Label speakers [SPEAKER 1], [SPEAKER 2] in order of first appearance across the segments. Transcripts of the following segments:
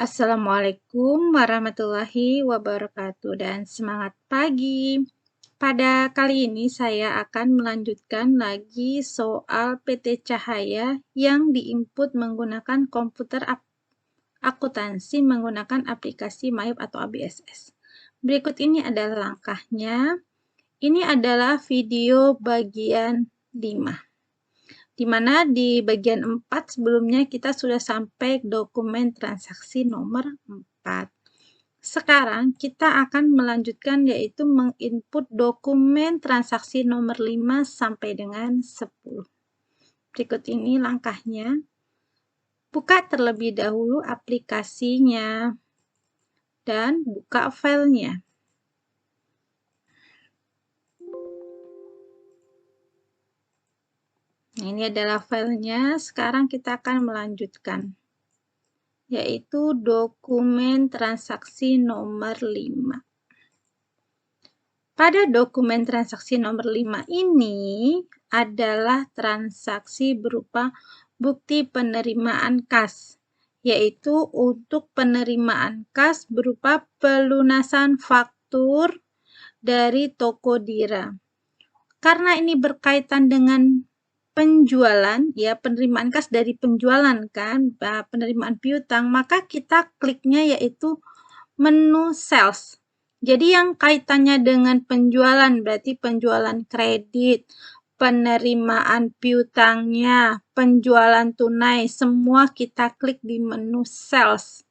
[SPEAKER 1] Assalamualaikum warahmatullahi wabarakatuh dan semangat pagi. Pada kali ini saya akan melanjutkan lagi soal PT Cahaya yang diinput menggunakan komputer akuntansi menggunakan aplikasi Mayop atau ABSS. Berikut ini adalah langkahnya. Ini adalah video bagian 5. Di mana di bagian 4 sebelumnya kita sudah sampai dokumen transaksi nomor 4. Sekarang kita akan melanjutkan yaitu menginput dokumen transaksi nomor 5 sampai dengan 10. Berikut ini langkahnya. Buka terlebih dahulu aplikasinya dan buka filenya. Nah, ini adalah filenya. Sekarang kita akan melanjutkan, yaitu dokumen transaksi nomor 5. Pada dokumen transaksi nomor 5 ini adalah transaksi berupa bukti penerimaan kas, yaitu untuk penerimaan kas berupa pelunasan faktur dari toko Dira. Karena ini berkaitan dengan penjualan, ya penerimaan kas dari penjualan kan, penerimaan piutang, maka kita kliknya yaitu menu sales. Jadi yang kaitannya dengan penjualan berarti penjualan kredit, penerimaan piutangnya, penjualan tunai, semua kita klik di menu sales.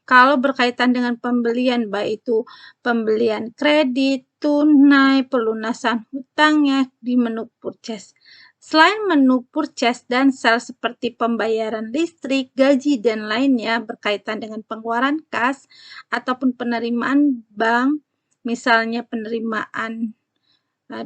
[SPEAKER 1] Kalau berkaitan dengan pembelian, baik itu pembelian kredit, tunai, pelunasan hutangnya di menu purchase. Selain menu purchase dan sales seperti pembayaran listrik, gaji, dan lainnya berkaitan dengan pengeluaran kas ataupun penerimaan bank, misalnya penerimaan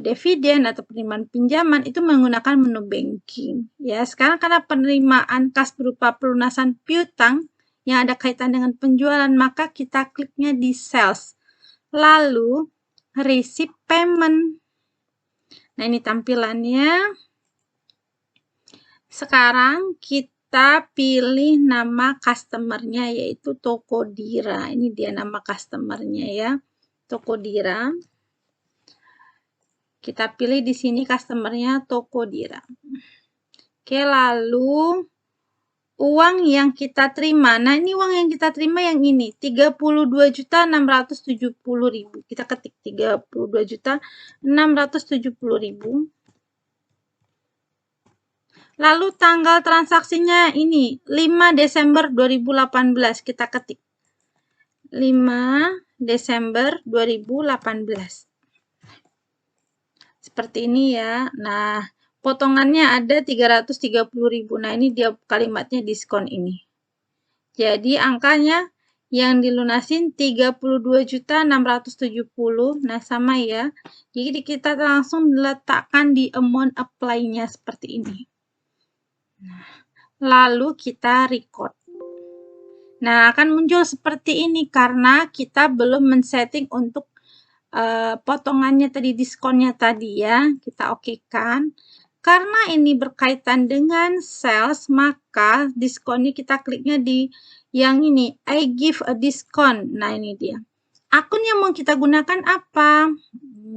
[SPEAKER 1] dividen atau penerimaan pinjaman, itu menggunakan menu banking. Ya, sekarang karena penerimaan kas berupa pelunasan piutang yang ada kaitan dengan penjualan, maka kita kliknya di sales. Lalu, receive payment. Nah, ini tampilannya. Sekarang kita pilih nama customer-nya yaitu Toko Dira. Ini dia nama customer-nya ya, Toko Dira. Kita pilih di sini customer-nya Toko Dira. Oke, lalu uang yang kita terima. Nah, ini uang yang kita terima yang ini, 32.670.000. Kita ketik 32.670.000. Lalu tanggal transaksinya ini 5 Desember 2018. Kita ketik 5 Desember 2018. Seperti ini ya. Nah, potongannya ada 330.000. Nah, ini dia kalimatnya diskon ini. Jadi angkanya yang dilunasin 32.670. Nah, sama ya. Jadi kita langsung letakkan di amount apply-nya seperti ini. Nah, lalu kita record. Nah, akan muncul seperti ini karena kita belum men-setting untuk potongannya tadi, diskonnya tadi ya. Kita okekan. Karena ini berkaitan dengan sales, maka diskonnya kita kliknya di yang ini, I give a discount. Nah, ini dia. Akun yang mau kita gunakan apa?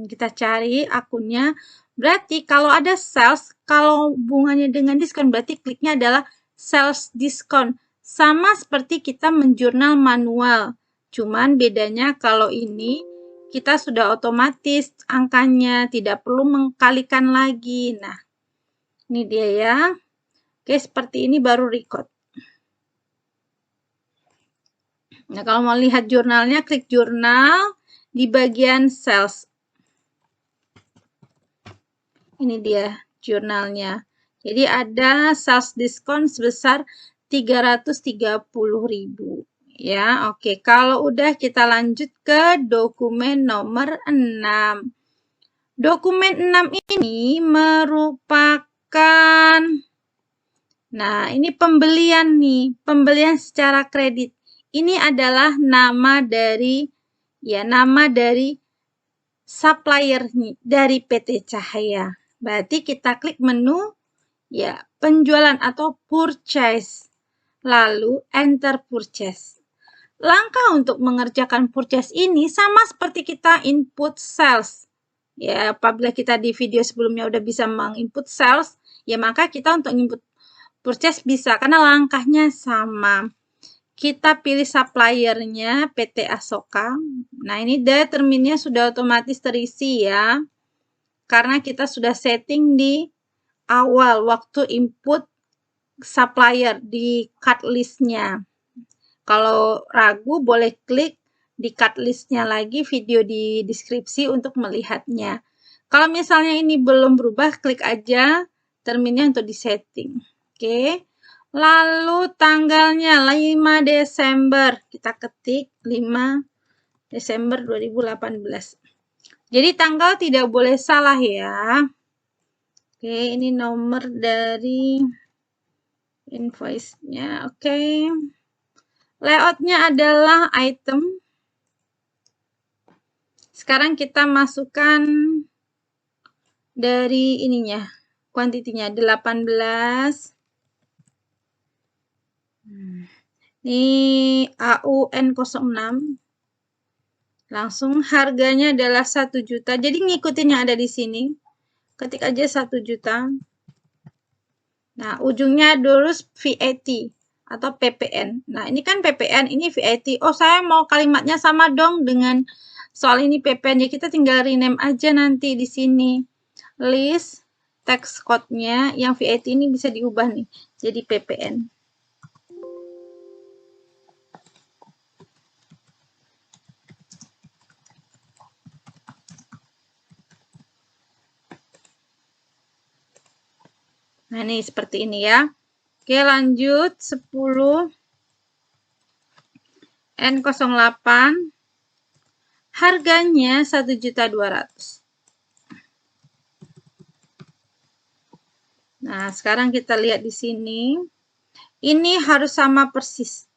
[SPEAKER 1] Kita cari akunnya. Berarti kalau ada sales, kalau hubungannya dengan diskon, berarti kliknya adalah sales diskon. Sama seperti kita menjurnal manual. Cuman bedanya kalau ini kita sudah otomatis angkanya, tidak perlu mengkalikan lagi. Nah, ini dia ya. Oke, seperti ini baru record. Nah, kalau mau lihat jurnalnya, klik jurnal di bagian sales. Ini dia jurnalnya. Jadi ada sales diskon sebesar 330.000. Ya, oke. Kalau udah kita lanjut ke dokumen nomor 6. Dokumen 6 ini merupakan, nah ini pembelian nih, pembelian secara kredit. Ini adalah nama dari, ya nama dari supplier dari PT Cahaya. Berarti kita klik menu, ya penjualan atau purchase. Lalu enter purchase. Langkah untuk mengerjakan purchase ini sama seperti kita input sales. Ya, apabila kita di video sebelumnya udah bisa menginput sales, ya maka kita untuk input purchase bisa, karena langkahnya sama. Kita pilih suppliernya PT Asoka. Nah, ini determinnya sudah otomatis terisi ya, karena kita sudah setting di awal waktu input supplier di cut list-nya. Kalau ragu boleh klik di cut list-nya lagi, video di deskripsi untuk melihatnya. Kalau misalnya ini belum berubah, klik aja terminnya untuk disetting. Oke. Lalu tanggalnya 5 Desember. Kita ketik 5 Desember 2018. Jadi tanggal tidak boleh salah ya. Oke, ini nomor dari invoice-nya. Oke. Layout-nya adalah item. Sekarang kita masukkan dari ininya, kuantitinya 18. Ini AUN06. Langsung harganya adalah 1 juta. Jadi ngikutin yang ada di sini. Ketik aja 1 juta. Nah, ujungnya dulu VAT atau PPN. Nah, ini kan PPN, ini VAT. Oh, saya mau kalimatnya sama dong dengan soal ini PPN. Ya, kita tinggal rename aja nanti di sini. List text code-nya yang VAT ini bisa diubah nih jadi PPN. Nah, ini seperti ini ya. Oke, lanjut 10 N08. Harganya 1.200.000. Nah, sekarang kita lihat di sini. Ini harus sama persis.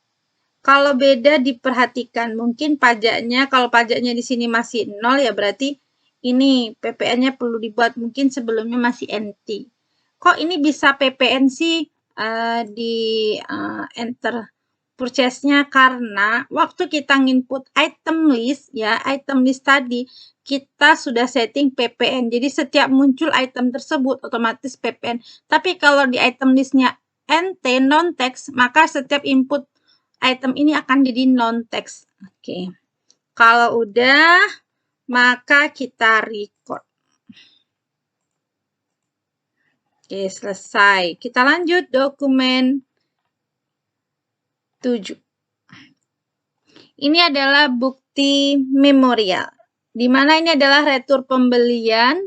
[SPEAKER 1] Kalau beda diperhatikan, mungkin pajaknya, kalau pajaknya di sini masih 0 ya berarti ini PPN-nya perlu dibuat, mungkin sebelumnya masih NT. Kok ini bisa PPN sih di enter purchase-nya? Karena waktu kita input item list ya, item list tadi kita sudah setting PPN. Jadi setiap muncul item tersebut otomatis PPN. Tapi kalau di item list-nya NT non-text, maka setiap input item ini akan jadi non-text. Oke. Kalau udah, maka kita record. Oke, selesai. Kita lanjut dokumen 7. Ini adalah bukti memorial, di mana ini adalah retur pembelian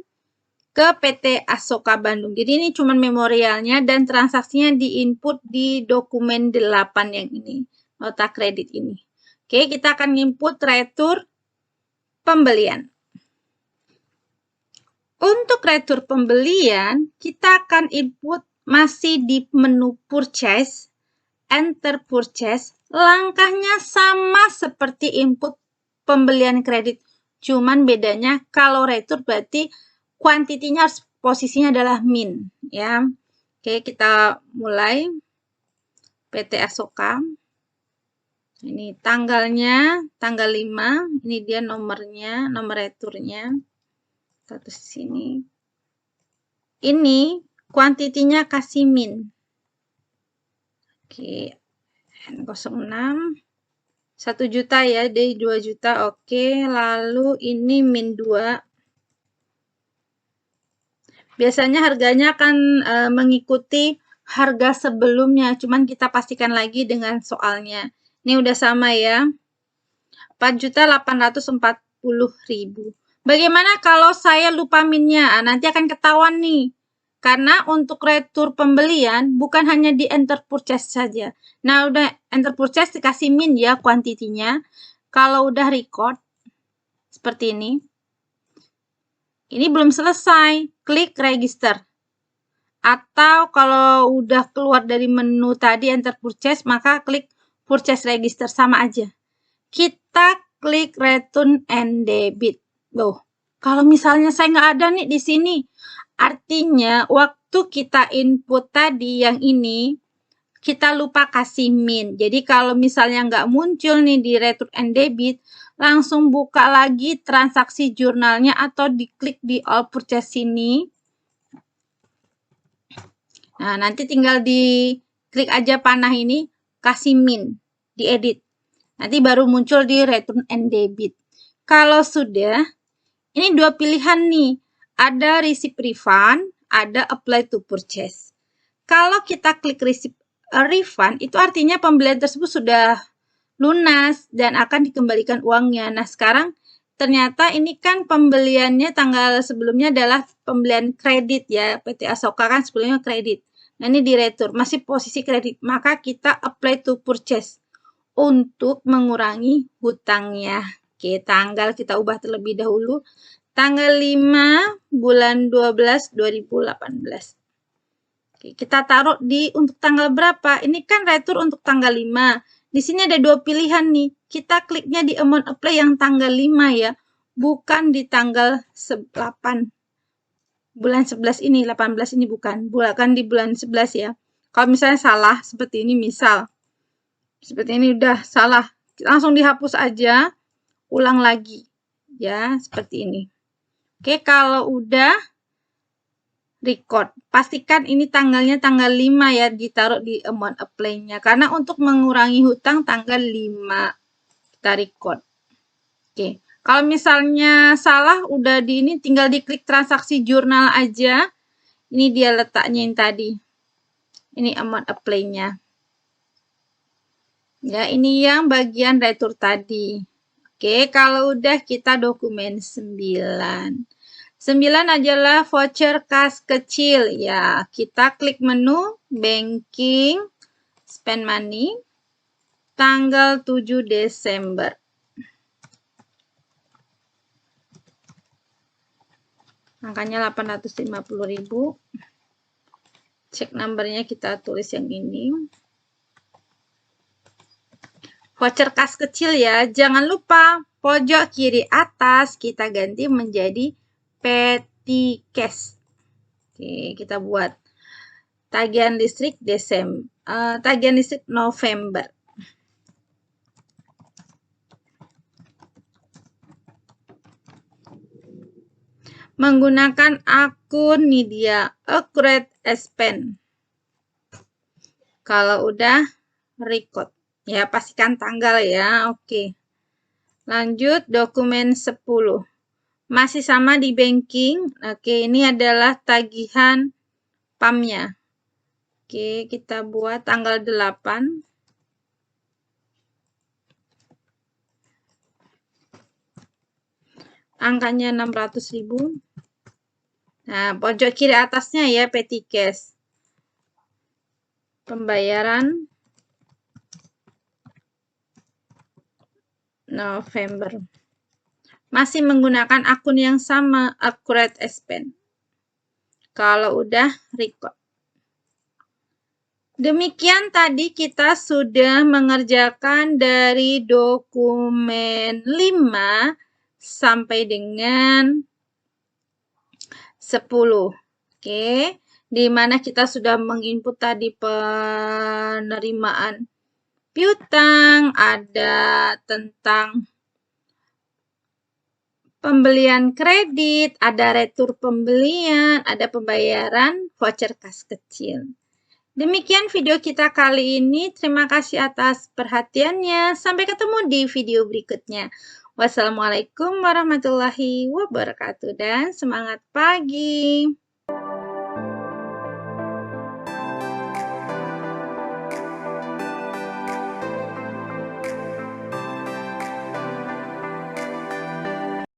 [SPEAKER 1] ke PT Asoka Bandung. Jadi ini cuma memorialnya dan transaksinya diinput di dokumen 8 yang ini, nota kredit ini. Oke, kita akan input retur pembelian. Untuk retur pembelian, kita akan input masih di menu purchase, enter purchase. Langkahnya sama seperti input pembelian kredit. Cuman bedanya kalau retur berarti kuantitinya posisinya adalah min. Ya. Oke, kita mulai. PT Asoka. Ini tanggalnya, tanggal 5. Ini dia nomornya, nomor returnya. Status sini. Ini kuantitinya kasih min. Oke, N06. 1 juta ya, dari 2 juta. Oke, lalu ini min 2. Biasanya harganya akan mengikuti harga sebelumnya, cuman kita pastikan lagi dengan soalnya. Ini udah sama ya. 4.840.000. Bagaimana kalau saya lupa minnya? Nanti akan ketahuan nih. Karena untuk retur pembelian bukan hanya di enter purchase saja. Nah, udah enter purchase dikasih min ya kuantitinya. Kalau udah record seperti ini. Ini belum selesai. Klik register. Atau kalau udah keluar dari menu tadi enter purchase, maka klik purchase register, sama aja. Kita klik return and debit. Loh, kalau misalnya saya nggak ada nih di sini, artinya waktu kita input tadi yang ini, kita lupa kasih min. Jadi kalau misalnya nggak muncul nih di return and debit, langsung buka lagi transaksi jurnalnya atau diklik di all purchase sini. Nah, nanti tinggal diklik aja panah ini, kasih min, diedit. Nanti baru muncul di return and debit. Kalau sudah, ini dua pilihan nih. Ada receipt refund, ada apply to purchase. Kalau kita klik receipt refund, itu artinya pembelian tersebut sudah lunas dan akan dikembalikan uangnya. Nah, sekarang ternyata ini kan pembeliannya tanggal sebelumnya adalah pembelian kredit ya. PT Asoka kan sebelumnya kredit. Nah, ini di retur, masih posisi kredit. Maka kita apply to purchase untuk mengurangi hutangnya. Oke, tanggal kita ubah terlebih dahulu. Tanggal 5 bulan 12 2018. Oke, kita taruh untuk tanggal berapa? Ini kan retur untuk tanggal 5. Di sini ada dua pilihan nih. Kita kliknya di amount apply yang tanggal 5 ya. Bukan di tanggal 8. Bulan 11 ini, 18 ini bukan. Bukan di bulan 11 ya. Kalau misalnya salah, seperti ini misal. Seperti ini udah salah. Langsung dihapus aja. Ulang lagi. Ya, seperti ini. Oke, kalau udah record. Pastikan ini tanggalnya tanggal 5 ya, ditaruh di amount apply-nya. Karena untuk mengurangi hutang tanggal 5 kita record. Oke, kalau misalnya salah udah di ini tinggal diklik transaksi jurnal aja. Ini dia letaknya yang tadi. Ini amount apply-nya. Ya, ini yang bagian retur tadi. Oke, kalau udah kita dokumen 9. 9 adalah voucher kas kecil. Ya, kita klik menu, banking, spend money, tanggal 7 Desember. Angkanya 850.000. Cek numbernya kita tulis yang ini. Voucher kas kecil ya. Jangan lupa pojok kiri atas kita ganti menjadi petty cash. Oke, kita buat tagihan listrik tagihan listrik November. Menggunakan akun Nidia Accurate Spend. Kalau udah record, ya pastikan tanggal ya. Oke. Lanjut dokumen 10. Masih sama di banking. Oke, ini adalah tagihan PAM-nya. Oke, kita buat tanggal 8. Angkanya 600.000. Nah, pojok kiri atasnya ya petty cash. Pembayaran November. Masih menggunakan akun yang sama, Accurate Spend. Kalau udah record. Demikian tadi kita sudah mengerjakan dari dokumen 5 sampai dengan 10. Oke, di mana kita sudah menginput tadi penerimaan piutang, ada tentang pembelian kredit, ada retur pembelian, ada pembayaran voucher kas kecil. Demikian video kita kali ini. Terima kasih atas perhatiannya. Sampai ketemu di video berikutnya. Wassalamualaikum warahmatullahi wabarakatuh dan semangat pagi.